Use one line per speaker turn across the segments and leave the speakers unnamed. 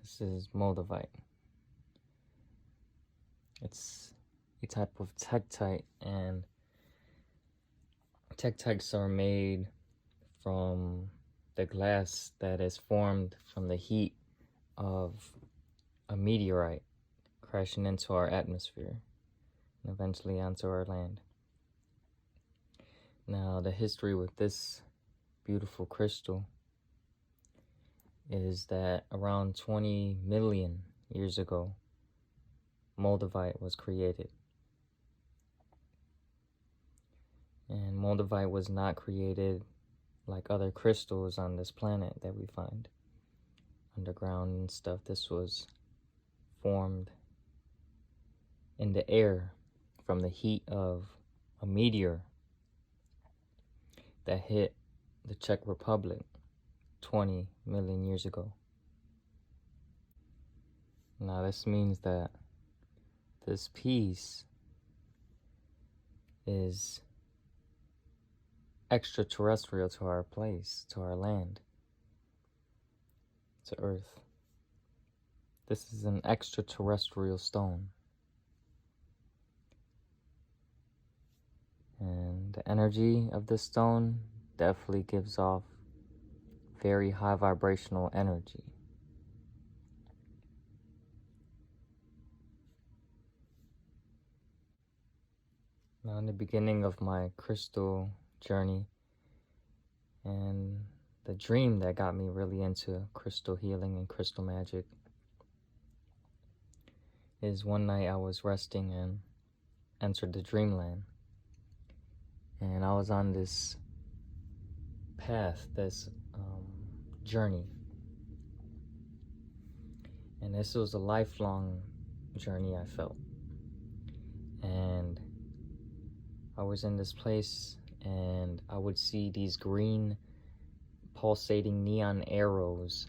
This is MOLDAVITE. It's a type of tektite, and tektites are made from the glass that is formed from the heat of a meteorite crashing into our atmosphere and eventually onto our land. Now, the history with this beautiful crystal is that around 20 million years ago, MOLDAVITE was created. And MOLDAVITE was not created like other crystals on this planet that we find underground and stuff. This was formed in the air from the heat of a meteor that hit the Czech Republic 20 million years ago. Now this means that this piece is extraterrestrial to our place, to our land, to Earth. This is an extraterrestrial stone. And the energy of this stone definitely gives off very high vibrational energy. Now, in the beginning of my crystal journey and the dream that got me really into crystal healing and crystal magic is one night I was resting and entered the dreamland. And I was on this path, this journey. And this was a lifelong journey, I felt. And I was in this place and I would see these green pulsating neon arrows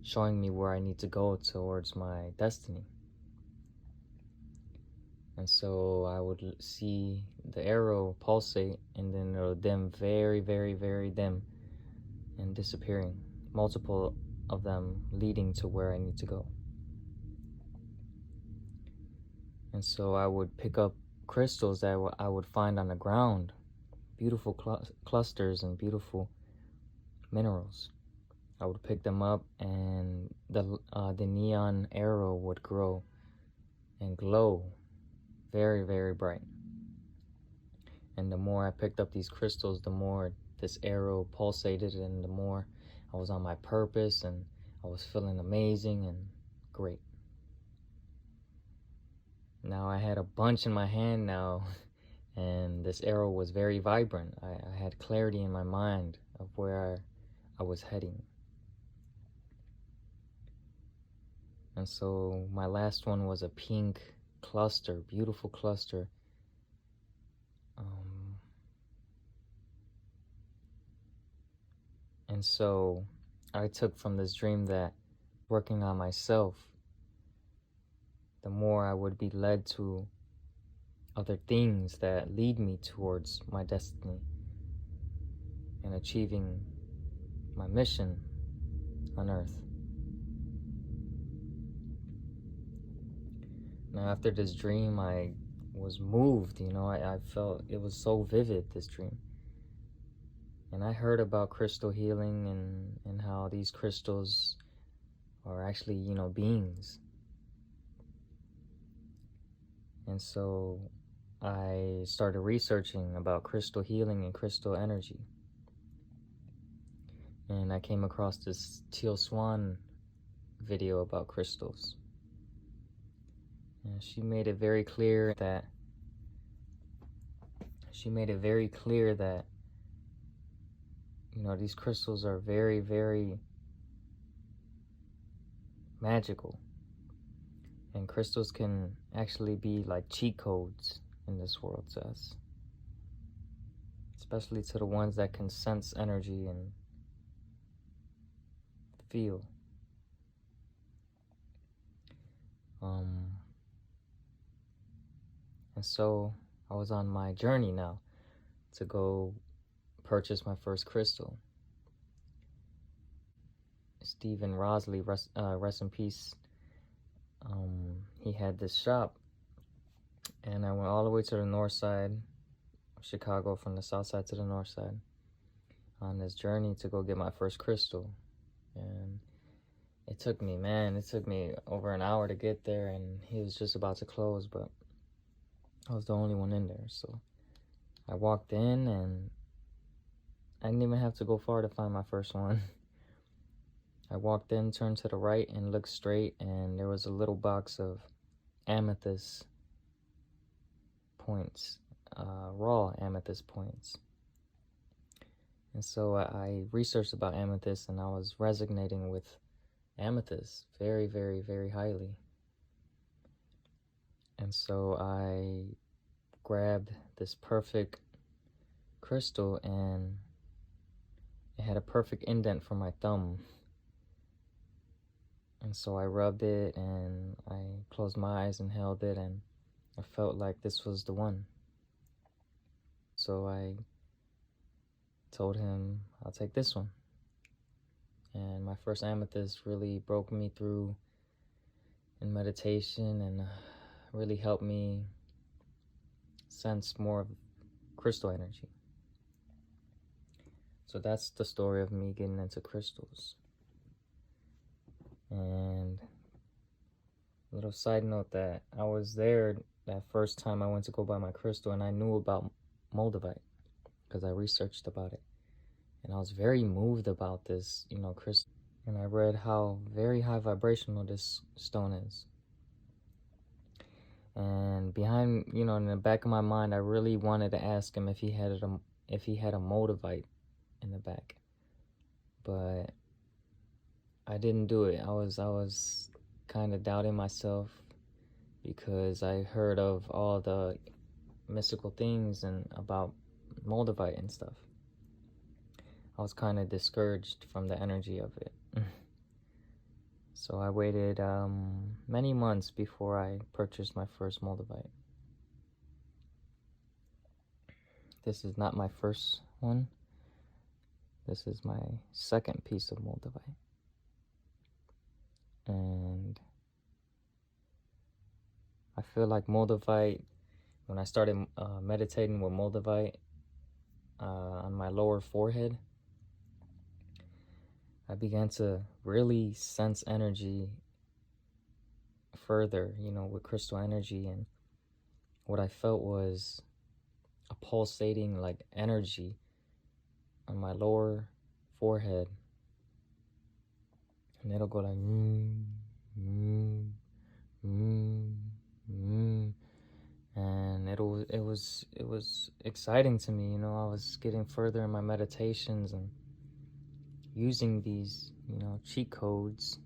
showing me where I need to go towards my destiny. And so I would see the arrow pulsate, and then it'll dim, very, very, very dim, and disappearing. Multiple of them leading to where I need to go. And so I would pick up crystals that I would find on the ground, beautiful clusters and beautiful minerals. I would pick them up, and the neon arrow would grow and glow very, very bright. And the more I picked up these crystals, the more this arrow pulsated, and the more I was on my purpose, and I was feeling amazing and great. Now I had a bunch in my hand now, and this arrow was very vibrant. I had clarity in my mind of where I was heading. And so my last one was a pink cluster, beautiful cluster. And so I took from this dream that working on myself, the more I would be led to other things that lead me towards my destiny and achieving my mission on Earth. Now, after this dream, I was moved, I felt it was so vivid, this dream. And I heard about crystal healing and how these crystals are actually, beings. And so I started researching about crystal healing and crystal energy. And I came across this Teal Swan video about crystals. And she made it very clear that these crystals are very, very magical. And crystals can actually be like cheat codes in this world to us. Especially to the ones that can sense energy and feel. And so I was on my journey now to go purchase my first crystal. Stephen Rosley, rest in peace. He had this shop, and I went all the way to the north side of Chicago, from the south side to the north side, on this journey to go get my first crystal. And it took me over an hour to get there, and he was just about to close, but I was the only one in there. So I walked in, and I didn't even have to go far to find my first one. I walked in, turned to the right, and looked straight, and there was a little box of amethyst points, raw amethyst points. And so I researched about amethyst, and I was resonating with amethyst very, very, very highly. And so I grabbed this perfect crystal, and it had a perfect indent for my thumb. And so I rubbed it, and I closed my eyes and held it, and I felt like this was the one. So I told him, I'll take this one. And my first amethyst really broke me through in meditation, and really helped me sense more of crystal energy. So that's the story of me getting into crystals. And a little side note, that I was there that first time I went to go buy my crystal, and I knew about MOLDAVITE because I researched about it. And I was very moved about this, crystal. And I read how very high vibrational this stone is. And behind, in the back of my mind, I really wanted to ask him if he had a MOLDAVITE in the back. But I didn't do it. I was kind of doubting myself, because I heard of all the mystical things and about MOLDAVITE and stuff. I was kind of discouraged from the energy of it. So I waited many months before I purchased my first MOLDAVITE. This is not my first one. This is my second piece of MOLDAVITE. And I feel like MOLDAVITE, when I started meditating with MOLDAVITE on my lower forehead, I began to really sense energy further, with crystal energy. And what I felt was a pulsating like energy on my lower forehead. And it'll go like, and it was exciting to me. I was getting further in my meditations and using these, cheat codes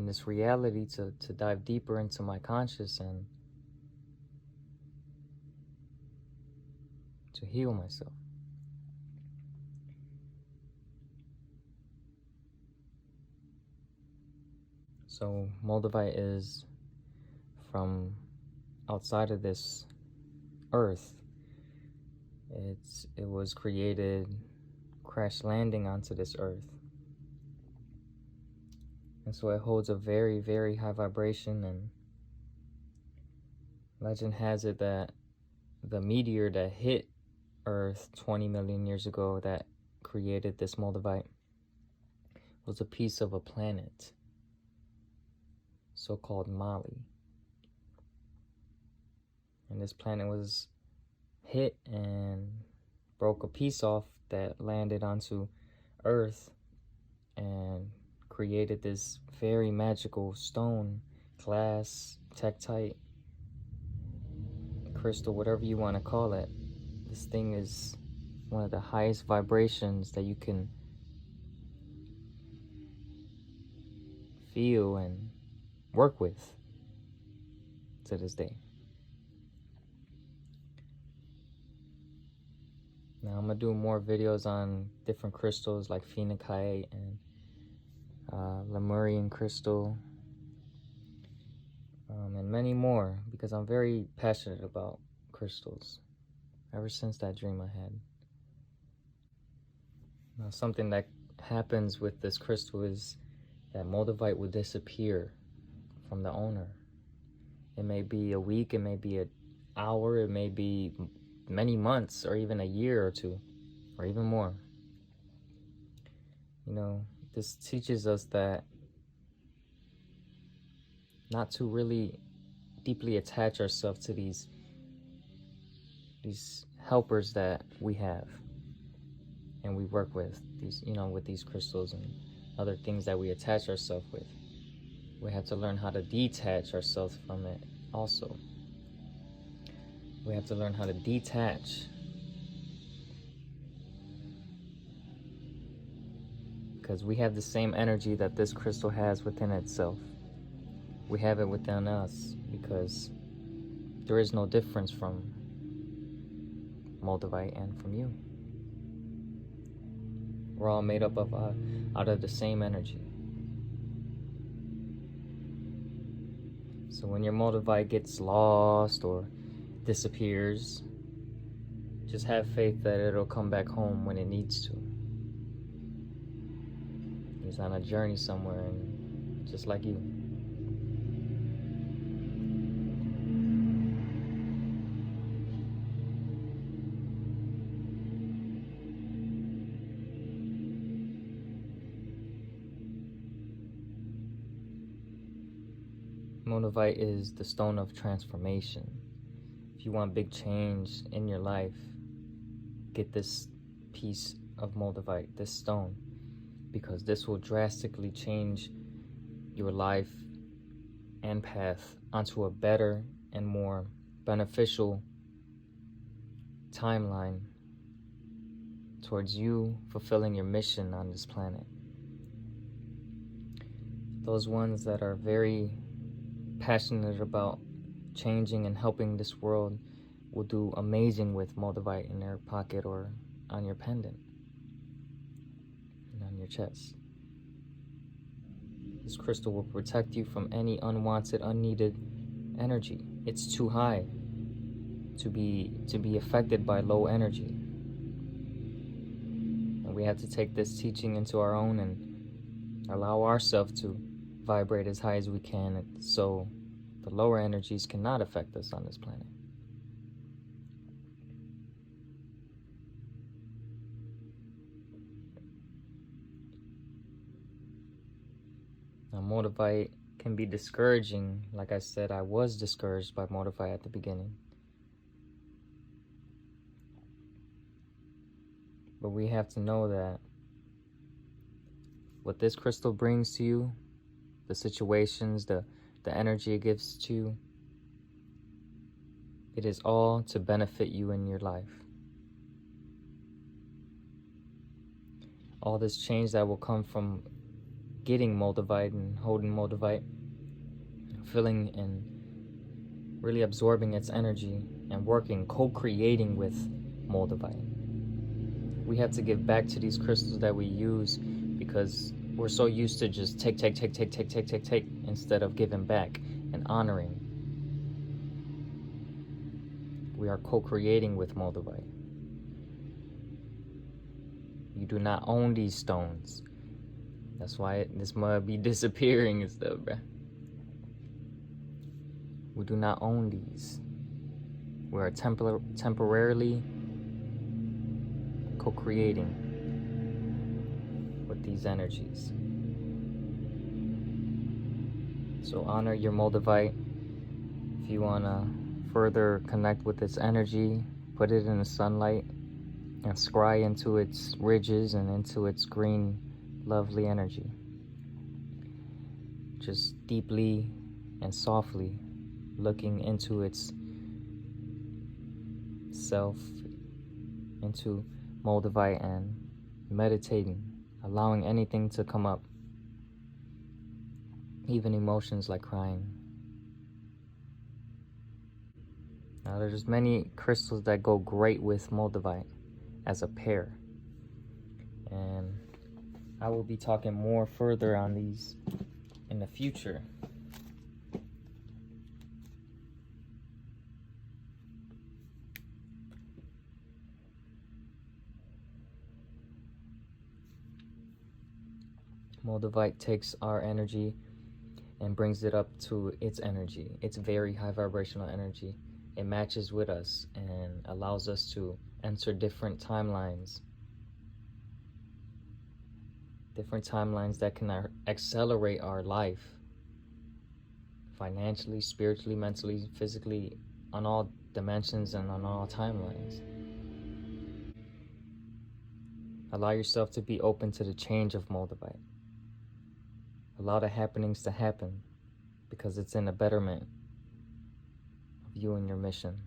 in this reality to dive deeper into my conscious and to heal myself. So MOLDAVITE is from outside of this earth. It was created crash landing onto this earth. And so it holds a very, very high vibration, and legend has it that the meteor that hit Earth 20 million years ago that created this MOLDAVITE was a piece of a planet, so-called Mali. And this planet was hit and broke a piece off that landed onto Earth and created this very magical stone, glass, tektite, crystal, whatever you want to call it. This thing is one of the highest vibrations that you can feel and work with to this day. Now I'm gonna do more videos on different crystals like phenakite and Lemurian crystal, and many more, because I'm very passionate about crystals ever since that dream I had. Now, something that happens with this crystal is that moldavite will disappear from the owner. It may be a week, it may be an hour, it may be many months, or even a year or two, or even more. You know, this teaches us that not to really deeply attach ourselves to these helpers that we have and we work with, these, you know, with these crystals and other things that we attach ourselves with. We have to learn how to detach ourselves from it also. We have to learn how to detach. Because we have the same energy that this crystal has within itself. We have it within us because there is no difference from moldavite and from you. We're all made up of out of the same energy. So when your moldavite gets lost or disappears, just have faith that it'll come back home when it needs to. It's on a journey somewhere, and just like you. Moldavite is the stone of transformation. If you want big change in your life, get this piece of moldavite, this stone, because this will drastically change your life and path onto a better and more beneficial timeline towards you fulfilling your mission on this planet. Those ones that are very passionate about changing and helping this world will do amazing with moldavite in their pocket or on your pendant and on your chest. This crystal will protect you from any unwanted, unneeded energy. It's too high to be affected by low energy. And we have to take this teaching into our own and allow ourselves to vibrate as high as we can so the lower energies cannot affect us on this planet. Now, moldavite can be discouraging. Like I said, I was discouraged by moldavite at the beginning. But we have to know that what this crystal brings to you, the situations, the energy it gives to you, it is all to benefit you in your life. All this change that will come from getting moldavite and holding moldavite, feeling and really absorbing its energy and working, co-creating with moldavite. We have to give back to these crystals that we use because we're so used to just take instead of giving back and honoring. We are co-creating with moldavite. You do not own these stones. That's why this might be disappearing and stuff, bruh. We do not own these. We are temporarily co-creating with these energies. So honor your moldavite. If you want to further connect with its energy, put it in the sunlight and scry into its ridges and into its green, lovely energy. Just deeply and softly looking into its self, into moldavite, and meditating, allowing anything to come up, even emotions like crying. Now, there's many crystals that go great with moldavite as a pair, and I will be talking more further on these in the future. Moldavite takes our energy and brings it up to its energy. It's very high vibrational energy. It matches with us and allows us to enter different timelines that can accelerate our life financially, spiritually, mentally, physically, on all dimensions and on all timelines. Allow yourself to be open to the change of Moldavite. Allow the happenings to happen because it's in the betterment of you and your mission.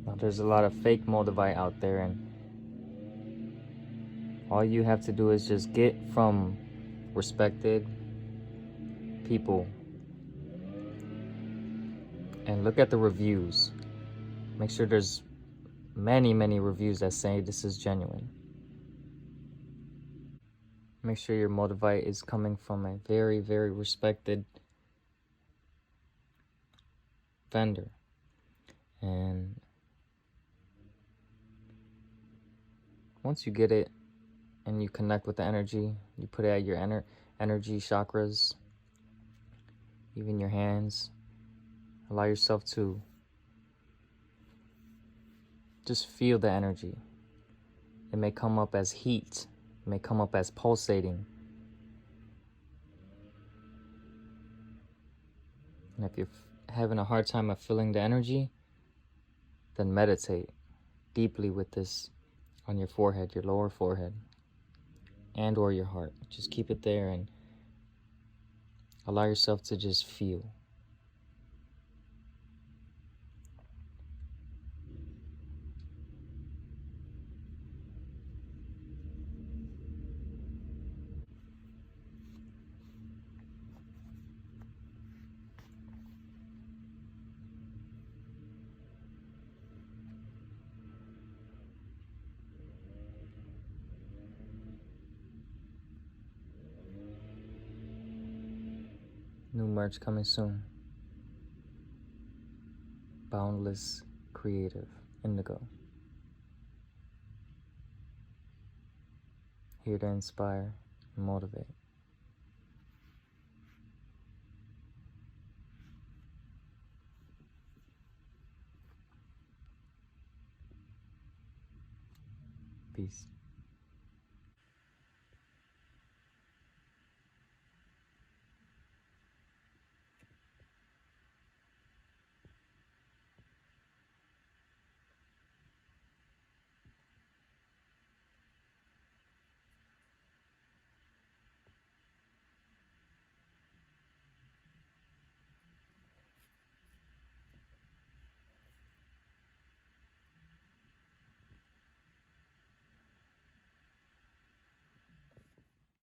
Now, there's a lot of fake Moldavite out there, and all you have to do is just get from respected people and look at the reviews. Make sure there's many reviews that say this is genuine. Make sure your Moldavite is coming from a very respected vendor. And once you get it and you connect with the energy, you put it at your energy chakras, even your hands. Allow yourself to just feel the energy. It may come up as heat. It may come up as pulsating. And if you're having a hard time of feeling the energy, then meditate deeply with this on your forehead, your lower forehead, and or your heart. Just keep it there and allow yourself to just feel. New merch coming soon. Boundless Creative Indigo. Here to inspire and motivate. Peace.